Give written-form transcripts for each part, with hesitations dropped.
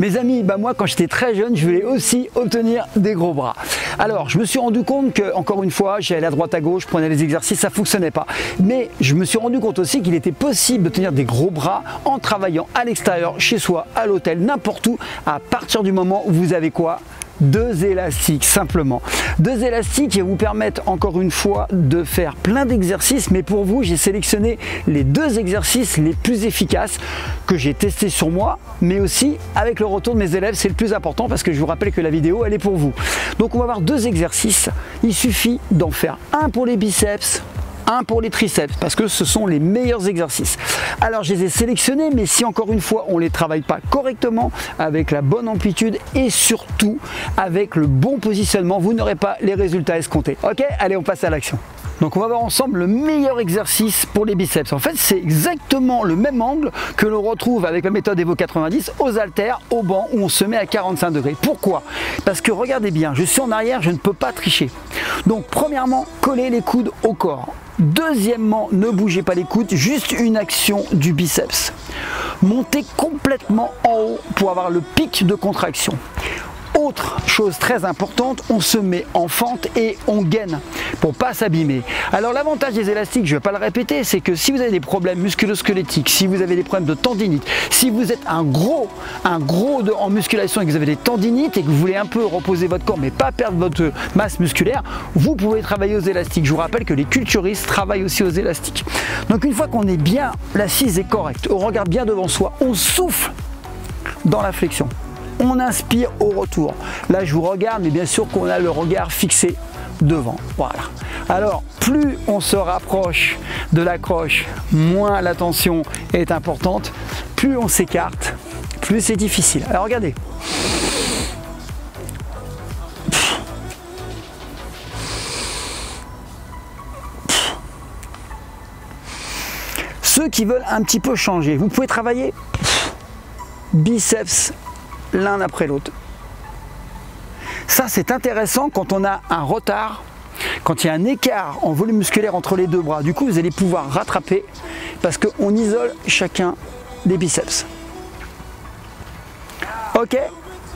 Mes amis, moi quand j'étais très jeune, je voulais aussi obtenir des gros bras. Alors je me suis rendu compte que, encore une fois, j'allais à droite à gauche, je prenais les exercices, ça ne fonctionnait pas. Mais je me suis rendu compte aussi qu'il était possible d'obtenir des gros bras en travaillant à l'extérieur, chez soi, à l'hôtel, n'importe où, à partir du moment où vous avez quoi? 2 élastiques simplement. 2 élastiques qui vous permettent encore une fois de faire plein d'exercices, mais pour vous j'ai sélectionné les 2 exercices les plus efficaces que j'ai testés sur moi, mais aussi avec le retour de mes élèves. C'est le plus important parce que je vous rappelle que la vidéo elle est pour vous. Donc on va avoir 2 exercices, il suffit d'en faire un pour les biceps, un pour les triceps, parce que ce sont les meilleurs exercices. Alors je les ai sélectionnés, mais si encore une fois on ne les travaille pas correctement, avec la bonne amplitude et surtout avec le bon positionnement, vous n'aurez pas les résultats escomptés. Ok, allez, on passe à l'action. Donc on va voir ensemble le meilleur exercice pour les biceps. En fait, c'est exactement le même angle que l'on retrouve avec la méthode Evo 90 aux haltères, au banc, où on se met à 45 degrés. Pourquoi? Parce que regardez bien, je suis en arrière, je ne peux pas tricher. Donc premièrement, collez les coudes au corps. Deuxièmement, ne bougez pas les coudes, juste une action du biceps. Montez complètement en haut pour avoir le pic de contraction. Autre chose très importante, on se met en fente et on gaine pour pas s'abîmer. Alors l'avantage des élastiques, je ne vais pas le répéter, c'est que si vous avez des problèmes musculo-squelettiques, si vous avez des problèmes de tendinite, si vous êtes un gros en musculation et que vous avez des tendinites et que vous voulez un peu reposer votre corps mais pas perdre votre masse musculaire, vous pouvez travailler aux élastiques. Je vous rappelle que les culturistes travaillent aussi aux élastiques. Donc une fois qu'on est bien, l'assise est correcte, on regarde bien devant soi, on souffle dans la flexion. On inspire au retour. Là, je vous regarde, mais bien sûr qu'on a le regard fixé devant. Voilà. Alors, plus on se rapproche de l'accroche, moins la tension est importante. Plus on s'écarte, plus c'est difficile. Alors, regardez. Ceux qui veulent un petit peu changer, vous pouvez travailler biceps l'un après l'autre. Ça c'est intéressant quand on a un retard, quand il y a un écart en volume musculaire entre les 2 bras. Du coup vous allez pouvoir rattraper parce qu'on isole chacun des biceps. Ok,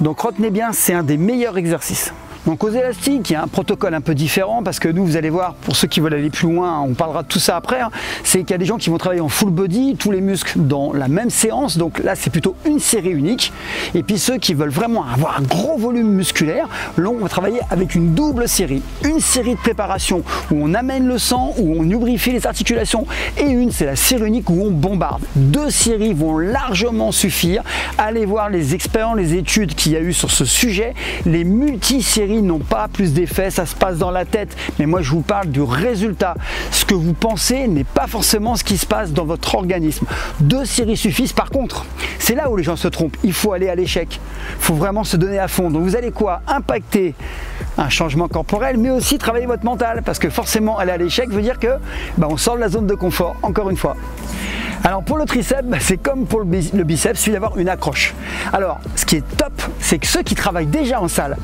donc retenez bien, c'est un des meilleurs exercices. Donc aux élastiques, il y a un protocole un peu différent parce que nous, vous allez voir, pour ceux qui veulent aller plus loin, on parlera de tout ça après, c'est qu'il y a des gens qui vont travailler en full body, tous les muscles dans la même séance, donc là c'est plutôt une série unique. Et puis ceux qui veulent vraiment avoir un gros volume musculaire, là on va travailler avec une double série. Une série de préparation où on amène le sang, où on lubrifie les articulations, et une c'est la série unique où on bombarde. 2 séries vont largement suffire. Allez voir les expériences, les études qu'il y a eu sur ce sujet. Les multi-séries n'ont pas plus d'effet, ça se passe dans la tête, mais moi je vous parle du résultat. Ce que vous pensez n'est pas forcément ce qui se passe dans votre organisme. 2 séries suffisent. Par contre, c'est là où les gens se trompent, il faut aller à l'échec, il faut vraiment se donner à fond. Donc vous allez quoi? Impacter un changement corporel, mais aussi travailler votre mental, parce que forcément aller à l'échec veut dire que on sort de la zone de confort, encore une fois. Alors pour le triceps, c'est comme pour le biceps, il suffit d'avoir une accroche. Alors ce qui est top, c'est que ceux qui travaillent déjà en salle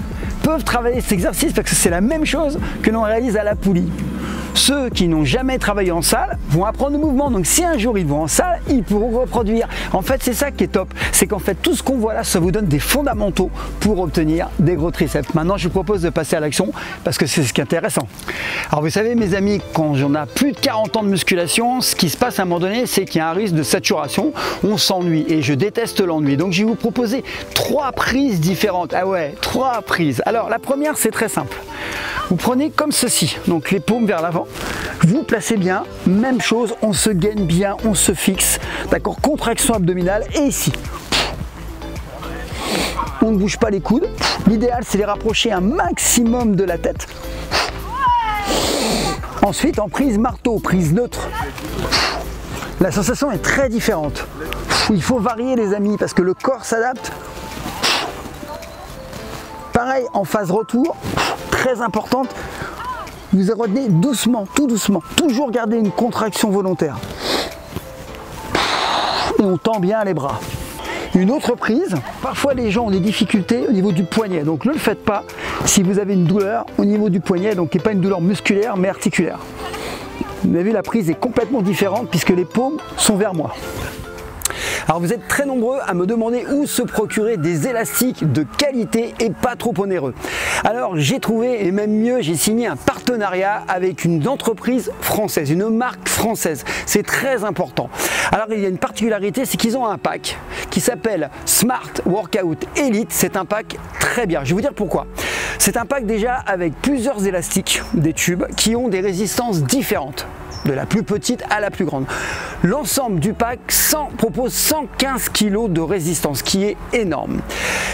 peuvent travailler cet exercice parce que c'est la même chose que l'on réalise à la poulie. Ceux qui n'ont jamais travaillé en salle vont apprendre le mouvement, donc si un jour ils vont en salle, ils pourront reproduire. En fait, c'est ça qui est top, c'est qu'en fait tout ce qu'on voit là, ça vous donne des fondamentaux pour obtenir des gros triceps. Maintenant, je vous propose de passer à l'action parce que c'est ce qui est intéressant. Alors vous savez mes amis, quand on a plus de 40 ans de musculation, ce qui se passe à un moment donné, c'est qu'il y a un risque de saturation, on s'ennuie et je déteste l'ennui. Donc je vais vous proposer 3 prises différentes. Ah ouais, 3 prises. Alors la première, c'est très simple. Vous prenez comme ceci, donc les paumes vers l'avant, vous placez bien, même chose, on se gaine bien, on se fixe, d'accord, contraction abdominale, et ici, on ne bouge pas les coudes, l'idéal c'est les rapprocher un maximum de la tête. Ensuite en prise marteau, prise neutre, la sensation est très différente, il faut varier les amis, parce que le corps s'adapte. Pareil en phase retour, très importante, vous retenez doucement, tout doucement, toujours garder une contraction volontaire. Et on tend bien les bras. Une autre prise, parfois les gens ont des difficultés au niveau du poignet, donc ne le faites pas si vous avez une douleur au niveau du poignet, donc qui n'est pas une douleur musculaire mais articulaire. Vous avez vu, la prise est complètement différente puisque les paumes sont vers moi. Alors vous êtes très nombreux à me demander où se procurer des élastiques de qualité et pas trop onéreux. Alors j'ai trouvé, et même mieux, j'ai signé un partenariat avec une entreprise française, une marque française. C'est très important. Alors il y a une particularité, c'est qu'ils ont un pack qui s'appelle Smart Workout Elite. C'est un pack très bien. Je vais vous dire pourquoi. C'est un pack déjà avec plusieurs élastiques, des tubes, qui ont des résistances différentes, de la plus petite à la plus grande. L'ensemble du pack propose 115 kg de résistance, qui est énorme.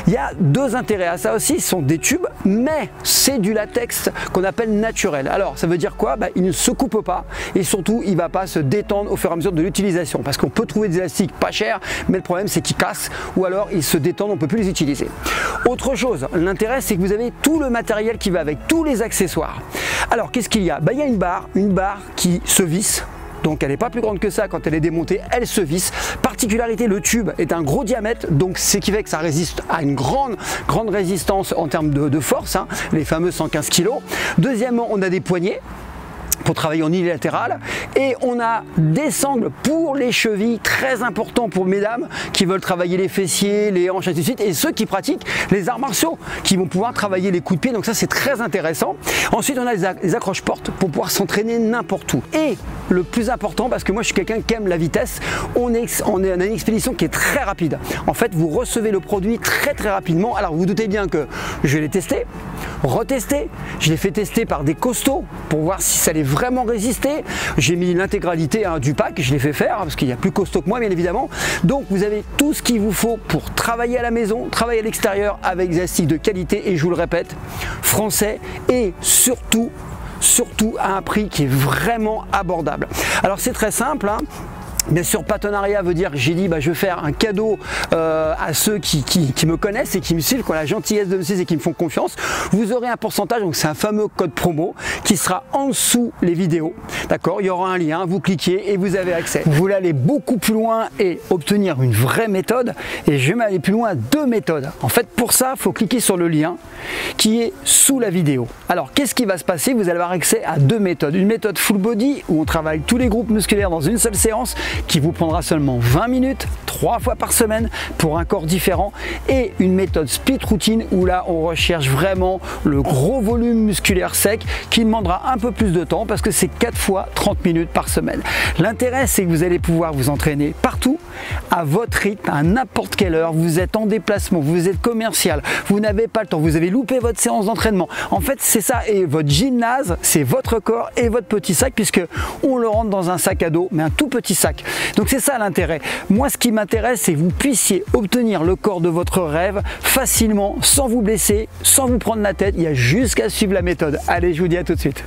Il y a deux intérêts à ça aussi, ce sont des tubes, mais c'est du latex qu'on appelle naturel. Alors ça veut dire quoi? Il ne se coupe pas et surtout il ne va pas se détendre au fur et à mesure de l'utilisation, parce qu'on peut trouver des élastiques pas chers, mais le problème c'est qu'ils cassent ou alors ils se détendent, on ne peut plus les utiliser. Autre chose, l'intérêt c'est que vous avez tout le matériel qui va avec, tous les accessoires. Alors qu'est-ce qu'il y a? Il y a une barre qui se visse. Donc elle n'est pas plus grande que ça, quand elle est démontée, elle se visse. Particularité, le tube est un gros diamètre, donc c'est qui fait que ça résiste à une grande résistance en termes de force, hein, les fameux 115 kg. Deuxièmement, on a des poignées pour travailler en unilatéral et on a des sangles pour les chevilles, très important pour mesdames qui veulent travailler les fessiers, les hanches, ainsi de suite, et ceux qui pratiquent les arts martiaux qui vont pouvoir travailler les coups de pied, donc ça c'est très intéressant. Ensuite on a les accroches-portes pour pouvoir s'entraîner n'importe où. Et le plus important, parce que moi je suis quelqu'un qui aime la vitesse, on a une expédition qui est très rapide. En fait vous recevez le produit très rapidement. Alors vous vous doutez bien que je l'ai testé, retesté, je l'ai fait tester par des costauds pour voir si ça allait vraiment résister. J'ai mis l'intégralité du pack, je l'ai fait faire parce qu'il y a plus costaud que moi bien évidemment. Donc vous avez tout ce qu'il vous faut pour travailler à la maison, travailler à l'extérieur avec des élastiques de qualité, et je vous le répète, français, et surtout à un prix qui est vraiment abordable. Alors c'est très simple, hein. Bien sûr, partenariat veut dire que j'ai dit je vais faire un cadeau à ceux qui me connaissent et qui me suivent, qui ont la gentillesse de me suivre et qui me font confiance. Vous aurez un pourcentage, donc c'est un fameux code promo qui sera en dessous les vidéos. D'accord, il y aura un lien, vous cliquez et vous avez accès. Vous voulez aller beaucoup plus loin et obtenir une vraie méthode, et je vais aller plus loin, deux méthodes. En fait, pour ça, il faut cliquer sur le lien qui est sous la vidéo. Alors, qu'est-ce qui va se passer? Vous allez avoir accès à deux méthodes. Une méthode full body où on travaille tous les groupes musculaires dans une seule séance, qui vous prendra seulement 20 minutes, 3 fois par semaine pour un corps différent, et une méthode split routine où là on recherche vraiment le gros volume musculaire sec qui demandera un peu plus de temps parce que c'est 4 fois 30 minutes par semaine. L'intérêt c'est que vous allez pouvoir vous entraîner partout, à votre rythme, à n'importe quelle heure. Vous êtes en déplacement, vous êtes commercial, vous n'avez pas le temps, vous avez loupé votre séance d'entraînement. En fait c'est ça, et votre gymnase c'est votre corps et votre petit sac, puisque on le rentre dans un sac à dos, mais un tout petit sac. Donc c'est ça l'intérêt. Moi ce qui m'intéresse c'est que vous puissiez obtenir le corps de votre rêve facilement, sans vous blesser, sans vous prendre la tête. Il y a juste qu'à suivre la méthode. Allez, je vous dis à tout de suite.